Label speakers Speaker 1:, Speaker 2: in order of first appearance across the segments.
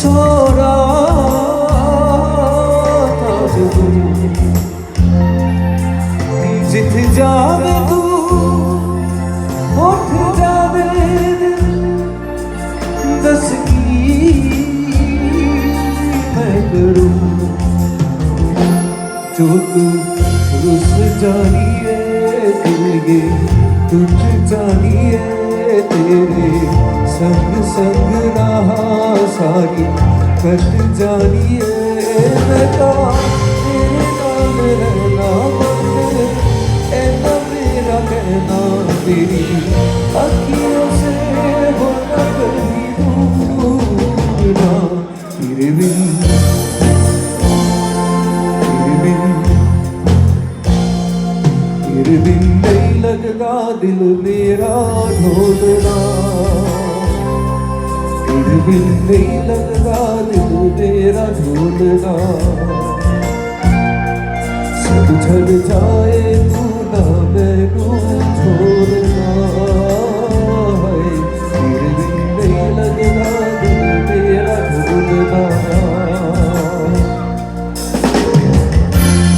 Speaker 1: छोड़ा था जो तू जित जावे तू उठ जावे दस की मैं करूं जो तू रुस जानिए दिल ये टूट जानिए तेरे संग संग रहा सारी कट जानिए मैं तो तेरे नाम रहना बंद ऐसा मेरा कहना तेरी अखियों से होना कभी दूर ना तेरे बिन नहीं लगता दिल मेरा ढोलना तेरे बिन नहीं लगता दिल मेरा ढोलना सब छड़ जाए तू ना मैनू छोड़ना है तेरे बिन नहीं लगता दिल मेरा ढोलना दिल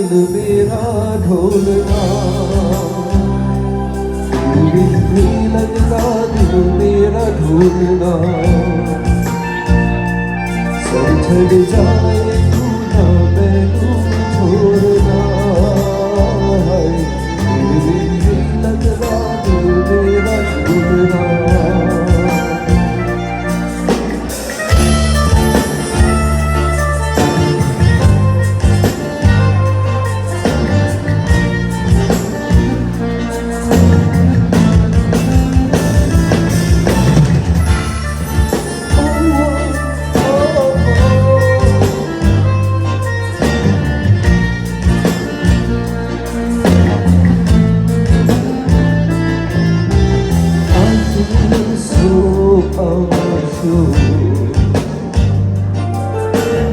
Speaker 1: मेरा ढोलना नहीं लगता दिल मेरा ढोलना सब छड़ जाए तू ना मैनू छोड़ना है नहीं लगता दिल मेरा ढोलना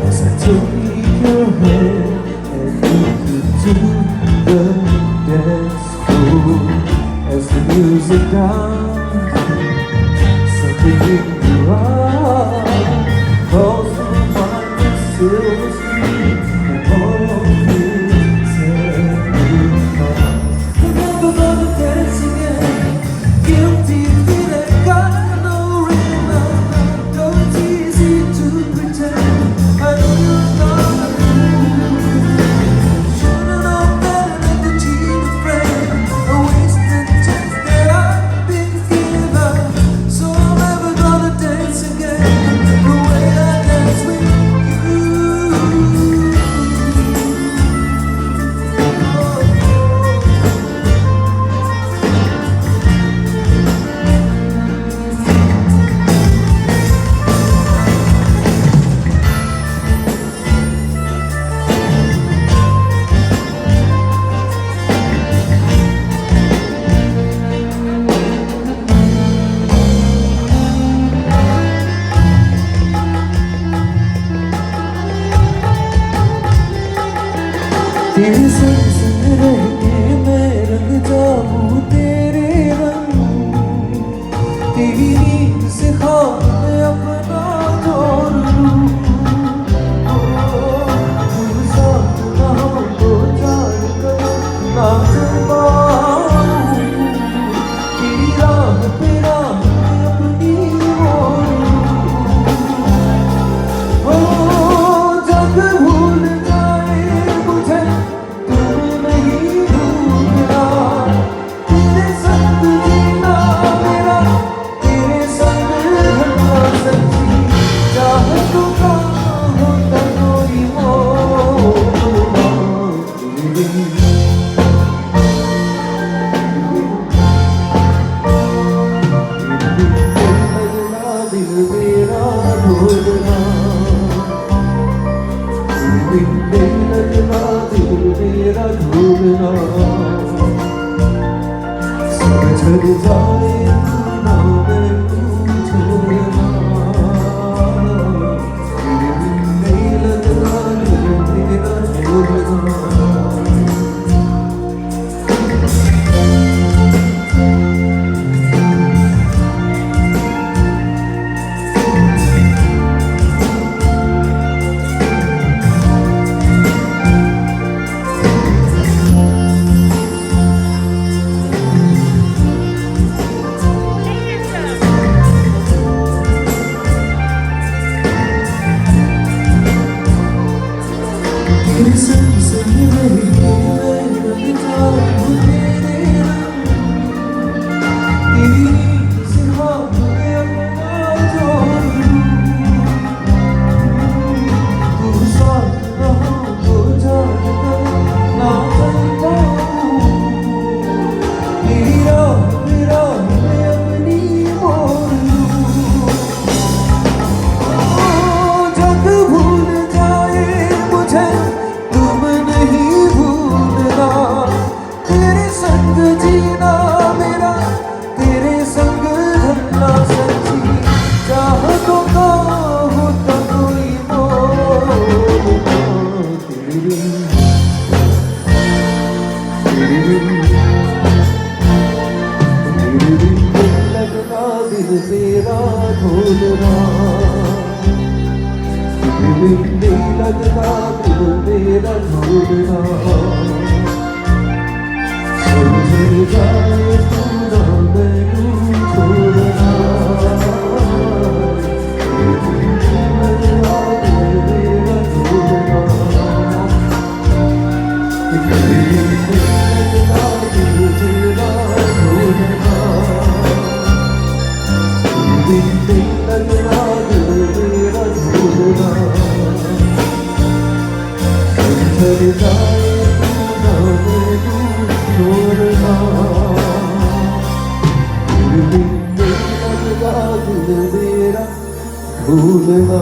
Speaker 1: as I take your hand and lead you to the dance floor as the music dies, something in your eyes calls to mind the silver street and all things sacrifice. You're never gonna dance again, guilty feet that got no rhythm. तेरे संग संग रह के मैं रंग जाऊं तेरे रंग चल जाए तू ना मैनू छोड़ना तेरे बिन नहीं लगता दिल मेरा ढोलना तेरे संग संग रही मैं लगता हूँ तेरे रंग तेरी नींद से ख्वाब में अपना जोड़ लूं तू साथ ना हो तो जान कर ना चल पाऊं तेरी राह में अपनी मोड़ लूं जग भूल जाए मुझे तुम नहीं भूलना तेरे संग जीना मेरा तेरे संग ढलना सच्ची चाहतों का होता कोई मोल तेरे बिन लगता दिल मेरा ढोलना तेरे बिन नहीं लगता दिल मेरा ढोलना समझ जाए तू ना मैनू छोड़ना तेरे बिन नहीं लगता दिल मेरा ढोलना तेरे बिन नहीं लगता दिल मेरा ढोलना तेरे बिन नहीं लगता दिल मेरा ढोलना चल जाए तू ना मैनू छोड़ना तेरे बिन नहीं लगता दिल मेरा ढोलना